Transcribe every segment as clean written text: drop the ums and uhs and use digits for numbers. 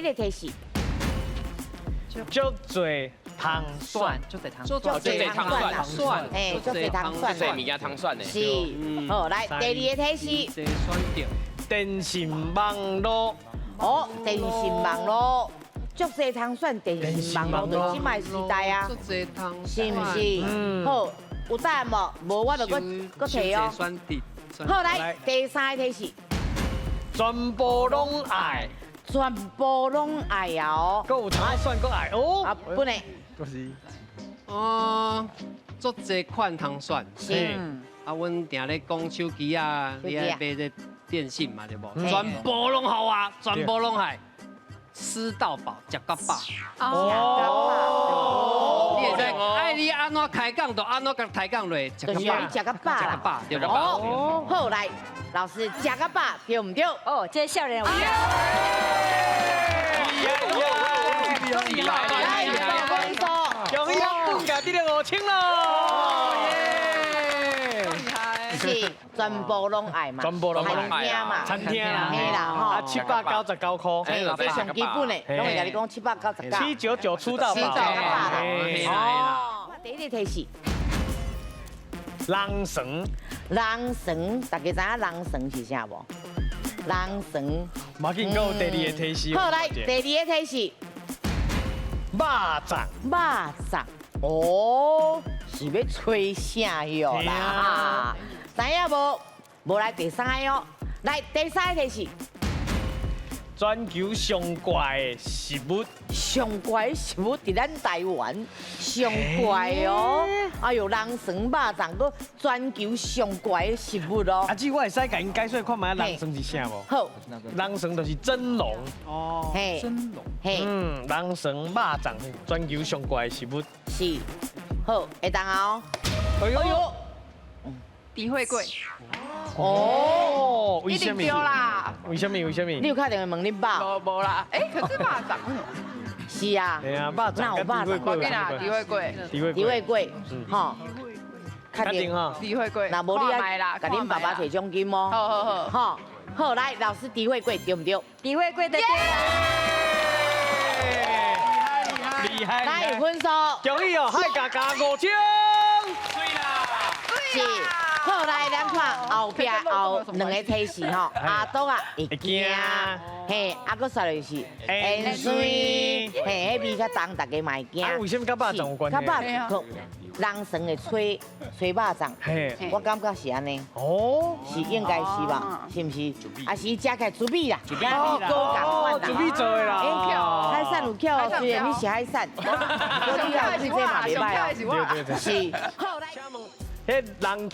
一个提示，足侪糖蒜，就得糖足侪糖蒜啦，蒜，哎，足侪糖蒜这物件糖蒜的。是，好，来第二个提示，这酸点，电信网络，哦，电信网络，足侪糖蒜电信网络，就即卖时代啊，这糖是唔是？好，有答案无？无我就搁提哦。酸点，好，来第三个提示，全部拢爱，全部拢爱啊哦，搁有糖蒜，搁爱哦。啊，本来就是做这款糖蒜，是。啊，阮定咧讲手机啊，你爱买这电信嘛，对不？嘿全部拢好啊，全部拢系吃到饱，食到饱。哦，你会知爱你安怎开讲，就安怎甲抬杠落，食就是要你食个饱啦。食个饱，对不？哦，好来，老师食个饱对唔对？哦，这少年有影。厉害，来，分数。恭喜本家得了5000咯！是全部拢爱嘛，全部拢爱餐厅嘛，餐厅啦，嘿啦吼啊799块，嘿，这上基本的，拢会甲你讲799。799出到饱，嘿啦，哦，第一个提示，人绳，人绳，大家知影人绳是啥无？人绳。马紧讲第二个提示。好，来第二个提示，肉粽，肉粽。哦，是要吹啥药啦？知影无？无来第三个哦，来第三个提示。全球上怪的食物，上怪的食物伫咱台湾上怪哦，哎呦，人参肉粽个全球上怪的食物哦阿。姊我会使甲因解说看卖人参是啥无？好，人参就是蒸笼，哦，嘿，真浓，嘿，人参肉粽全球上怪的食物。是，好，会当哦。哎呦，诋毁贵，哦，为什么？一定丢啦。为什么？为什么？你有打电话问恁爸？无啦，哎，可是蚂蚱为什么？是啊，哎呀，肉粽那有肉粽我跟你讲，诋毁贵，李慧贵，吼，确确定哈？诋毁贵，那无你买啦，甲恁爸爸摕奖金哦。好好好，好，好，来，老师李慧贵对唔对？诋毁贵的对啦。厉害！哪有分数？恭喜哦，海家加5000。是，好来，咱看后壁后两个提示吼，阿东啊会惊，嘿，啊个说就是盐水，嘿，迄味较重，大家嘛会惊。啊，为什么跟肉粽有关系？较肉人参的吹肉粽，嘿，我感觉是安尼，哦，是应该是吧？是不是？啊是食起来猪鼻啦，猪鼻哦，准备做的啦。海产有巧，虽然你是海产，我你要对这嘛袂歹哦。对对对。是，好来。迄人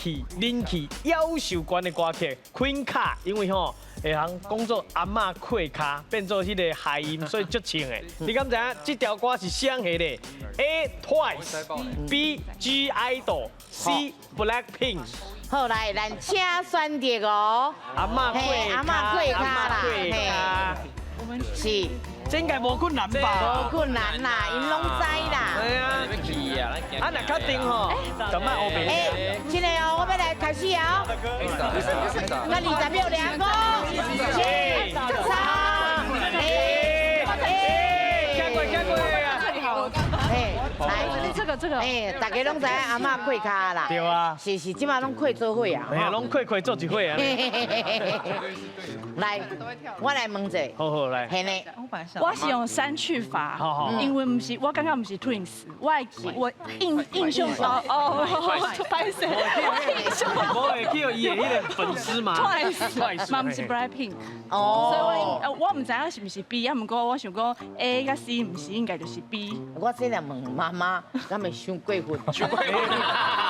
气夭寿关的歌曲 Queen 卡，因为吼会通讲做阿嬷跪卡，变做迄个谐音，所以足唱的。你敢知影这条歌是谁写的 ？A Twice，B G Idol，C Blackpink。好来，咱请选择哦。阿嬷跪卡，阿嬷跪卡啦，嘿，是。这应该无困难吧？无困难啦，因拢知啦。对啊，啊，若确定吼，就卖黑白。哎，真的哦，我要来开始哦。那20秒2个，7、3、2、1，哎，大家拢知影阿嬷跪卡啦。对啊，是，即马拢跪做伙啊。哎呀，拢跪做一伙啊。来，我来问一下。好好来。嘿呢，我是用删去法，好好因为不是我刚刚不是 Twins，我印象哦，拍谁？我印象我会叫伊的迄个粉丝嘛 Twice，嘛不是 Blackpink，所以我唔知影是不是 B，啊，不过我想讲 A 甲 C 唔是应该就是 B。我这样问妈妈，敢会伤过分？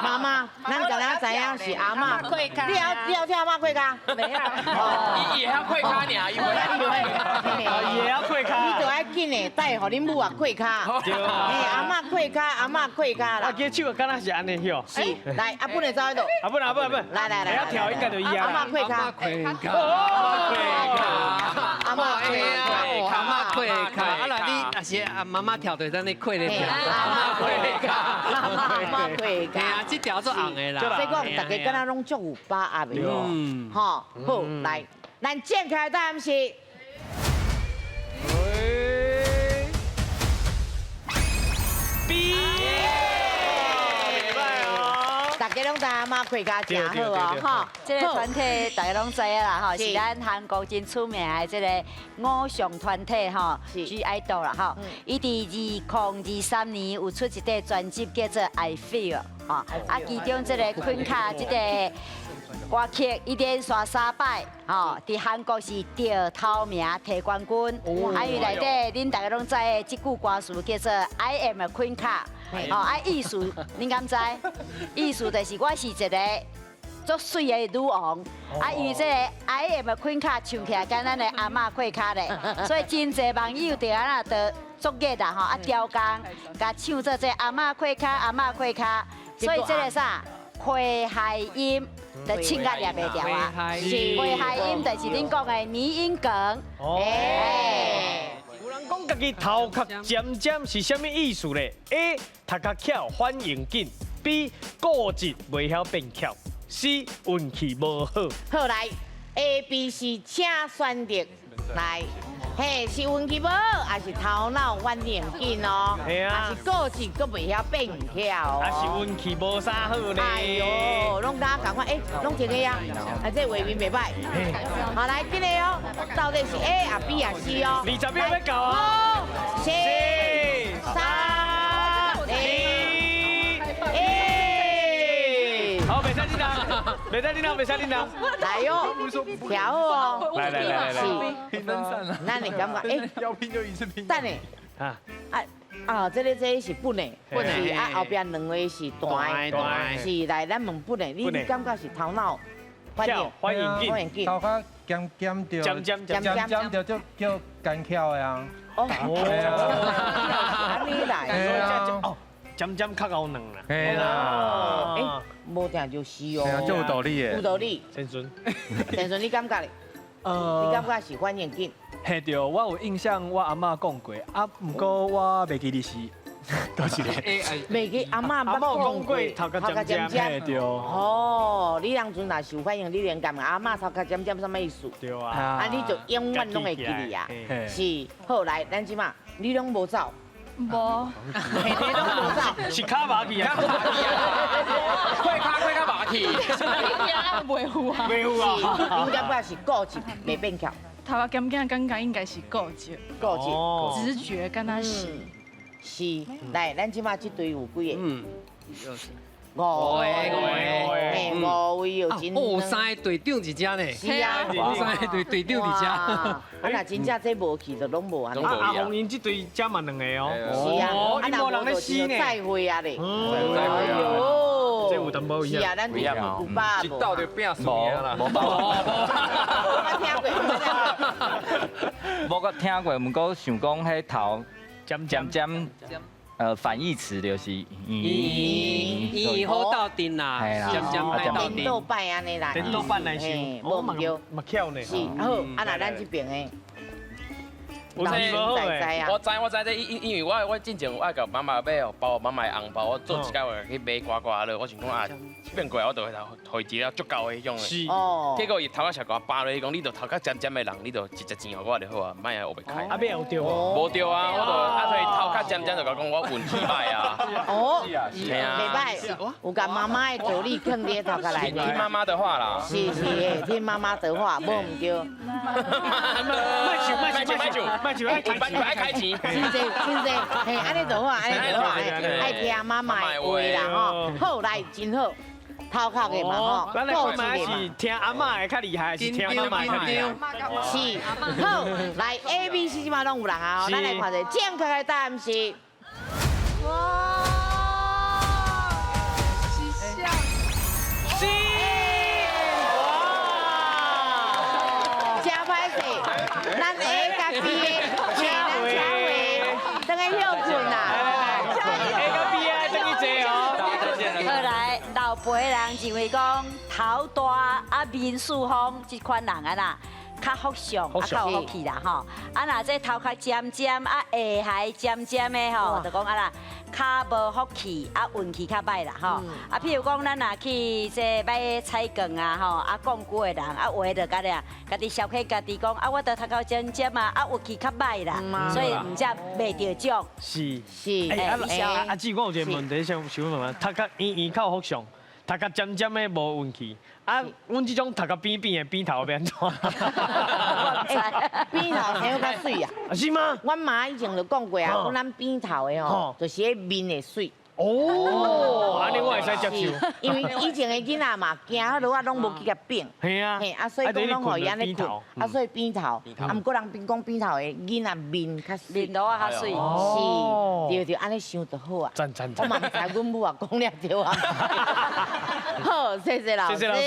妈妈，咱敢若知影是阿嬷跪卡，你要听阿嬷跪卡？没啊。伊也晓跪卡尔，因为也要跪卡。你就爱紧的，带互恁母啊跪卡。对啊。嘿，阿嬷跪卡，阿嬷跪卡啊，啦。这手敢若是安尼哟。是，来，阿本来走喺度。啊不，来，要跳应该就伊啊。阿嬷跪卡。阿嬷跪卡。阿妈跪卡，啊那你也是啊妈妈跳对，咱你跪咧跳。阿嬷跪卡。阿嬷跪卡。嘿啊，这条做红的啦。所以讲，大家敢若拢足有把握的哦。吼，好，来，咱正确的答案是。台阿嬷开卡真好哦，哈。这个团体大家拢知啊啦，吼，是咱韩国真出名的这个偶像团体吼，G Idol 啦，吼。伊伫2023年有出一张专辑叫做《I Feel》吼，啊，其中这个 Queen 卡这个歌曲伊连续3摆吼，伫韩国是得头名摕冠军。啊，伊内底恁大家拢知的即句歌词叫做 I am a Queen 卡。哦，啊，意思恁敢知？意思就是我是一个足水的女王，啊，因为这个 I am a Queen 卡唱起来跟咱的阿嬷跪卡咧，所以真侪网友就安那都作业啦吼，啊，雕工，甲唱做这阿嬷跪卡，阿嬷跪卡，所以这个啥会海音就唱甲念袂掉啊，会海音就是恁讲的迷音梗，有人讲家己头壳尖尖是啥物意思咧 ？A. 头壳巧反应紧 ；B. 固执袂晓变巧 ；C. 运气无好。好来 ，A、B、C， 请选择来。嘿，是运气无好，还是头脑反应紧哦？嘿啊还是固执，佫袂晓变巧哦？还是运气无啥好咧？哎呦，拢大家赶快，拢一个呀！啊，这画面袂歹。好来，紧个哦，到底是 A 啊 B 啊 C 哦20秒要到啊！4、3、2、1，好，袂使你人，袂使你人，袂使你人。来哟，调好哦。来，拼分散了。那你感觉要拼就一次拼。等下。这个是本的，本的是啊后边两位是大的，是来咱问本的，你感觉是头脑反应紧，头壳尖尖着，尖着就叫干巧的啊。哦，安尼来，尖尖较高能啦。嘿啦，无定就是哦，就有道理有的。道理。先孙，先生，你感觉咧？你感觉是反应紧？嘿对，我有印象，我阿嬷讲过，啊，不过我袂记你是，多是咧。袂记阿嬷有讲过头壳尖尖。嘿对。哦，你当阵若受反应，你连讲阿嬷头壳尖尖什么意思？对啊。啊，你就永远拢会记哩啊。是，好来，咱即马你拢无走。无，你拢无走。是卡麻去啊！快卡麻去。袂有啊。袂有啊。你感觉是固执，袂变巧。头壳尖尖感觉应该是固执，直觉敢若是。是，来，咱即马这队有几个？五5个，5位有真。哦，3个队长一只呢。是啊，3个队长一只。啊，若真正这无去就拢无安尼。阿红因这队加嘛2个哦。是啊，你无人咧死呢。再会啊咧。哎呦，这有淡薄一样。是啊，咱有把一道就变输赢啦。我听过，无个听过，毋过想讲迄头尖，反义词就是伊好到顶啦，尖尖歹到颠顶。倒摆安尼啦。颠倒扮来想，无唔对，嘛巧呢。是好，啊那咱这边的。有啥好诶？我知这因为我之前我甲妈妈要包妈妈的红包，我做一个月去买刮刮乐，我想讲啊，变过来我就会一个足够的迄种的。是。哦。结果伊头壳小甲我扒落去讲，你就头壳尖尖的人，你就直接钱互我就好啊，莫啊学袂开。啊，变有对无？无对啊，我就所以头壳尖尖就讲我运气歹啊。哦。是啊。袂歹，有甲妈妈的道理放伫头壳内面。听妈妈的话啦。是诶，听妈妈的话，无唔对。卖酒，爱开钱。真济，嘿，安尼就好，安尼就好，爱听妈妈的话啦吼。好来，真好，头壳的嘛吼，咱来看嘛是听阿嬷的较厉害，还是听妈妈较厉害？是，好，来 A、B、C 即嘛拢有人啊，咱来看一下正确的答案是。哇！真歹势，咱 A 甲 B 的，咱车位，等下休困啦。A 甲 B 啊，等于这哦。后来老辈的人认为讲头大啊面树风这款人啊啦，较福相啊较有福气啦吼。啊那这头壳尖尖啊下海尖尖的吼，就讲啊啦。较无福气，啊运气较歹啦吼。啊，譬如讲咱若去这买彩券啊吼，啊讲古的人啊话就甲咧，家己小气家己讲啊，我得头壳尖尖啊，啊运气较歹啦，所以唔只袂着奖。是。是。阿姊，我有一个问题想问问，头壳圆圆较有福相，头壳尖尖的无运气。啊，阮这种头壳扁扁的扁头要安怎？扁头生较水啊。是吗？阮妈以前就讲过啊，讲咱扁头的吼，就是迄面会水。哦，安尼我会使接受。因为以前的囡仔嘛，行迄路啊，拢无去甲扁。系啊。嘿，啊，所以讲拢互伊安尼困，啊，所以扁头。啊，毋过人边讲扁头的囡仔面较水，面头啊较水。是，对，安尼想就好啊。赞。我嘛毋知阮母啊讲了对啊。好，谢谢老师。谢谢老师。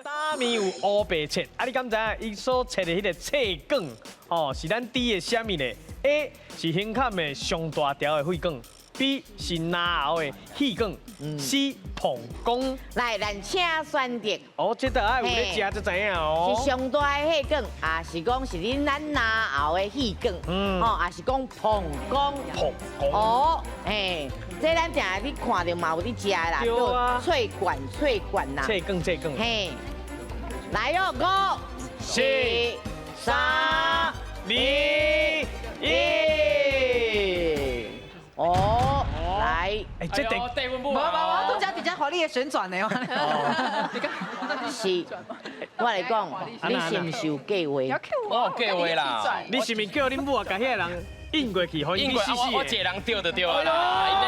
大面有乌白切，啊，你敢知影伊所切的迄个脆梗，哦，是咱猪的虾米咧 ？A 是胸坎的上大条的肺梗 ，B 是拿后的气梗 ，C 膀胱。来，咱请选择。哦，这道爱有咧食就知影哦。是上大的气梗，啊是讲是恁咱拿后的气梗，哦，啊是讲膀胱。膀胱。哦，嘿，这咱定你看到嘛有伫食啦，对啊，脆管呐。脆梗。嘿，来哟，5、4、3、2、1。哦，来，哎，这得。我都只互你的旋转的。是，我来讲，你是毋是有计划？我有计划啦。你是咪叫恁母啊，甲遐人应过去，互伊死死的？我一个人钓就对啊啦，因咧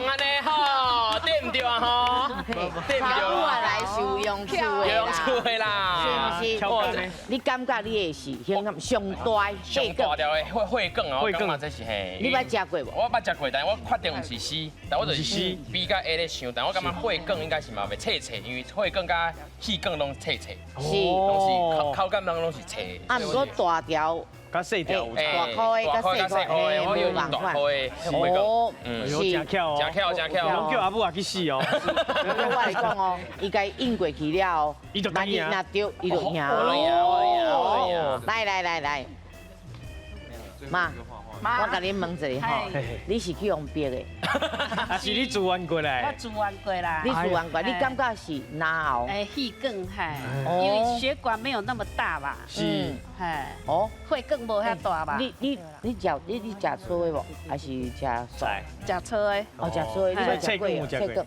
安尼吼，对唔对啊吼？对唔对啊？来受用处的啦，是不是？你感觉你的是胸上大上大条的血梗啊，我感觉这是嘿。你捌食过无？我捌食过，但我确定唔是 C， 但我就是 C B 甲 A 咧想，但我感觉血梗应该是嘛袂脆，因为血梗甲气梗拢脆，是，拢是口感拢是脆。啊，毋过大条。较细条，大块的、较细块的，我有大块的，哦，是，真巧哦，真巧，拢叫阿母也去死哦。我来讲哦，伊家应过去了，伊就赢，那对，伊就赢。我来，妈，我甲你问一下吼，你是去用逼的？还是你自愿过来？我自愿过来。你自愿过，你感觉是哪后？肺梗嗨，因为血管没有那么大吧？是，嗨，哦，肺梗无遐大吧？你食粗的无？还是食酸？食粗的。哦，食粗的，你脆梗有食过？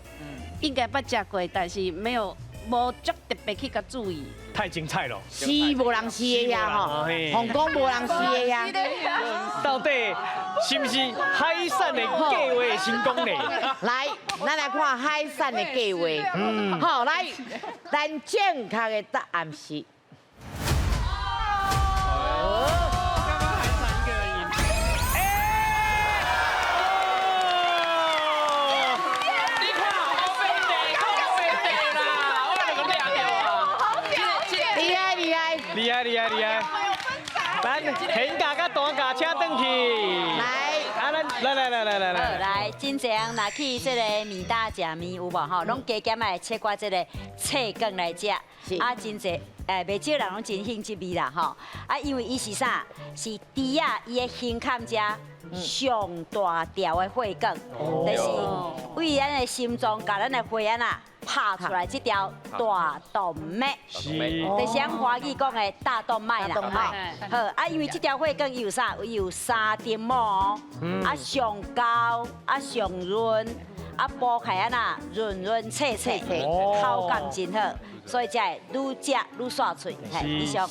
应该捌食过，但是没有无足特别去甲注意。太精彩了，是无人是的呀吼，皇宫无人是的呀。到底是不是海产的计划成功呢？来，咱来看海产的计划。好，来，咱正确的答案是。厉害！咱现价甲大价车转去。来，真正若去这个面搭食面有无吼？拢加减来切挂这个脆梗来食，啊，真济袂少人拢真兴这味啦吼。啊，因为伊是啥？是猪啊，伊的胸坎遮上大条的血管，就是为咱的心脏甲咱的血管啊。拍出来这条大动脉，就是咱华语讲的大动脉啦，好啊，因为这条血管有啥？有3层膜，啊上高，啊上润，啊剥开啊呐润脆，口感真好，所以才愈食愈爽脆，嘿，以上。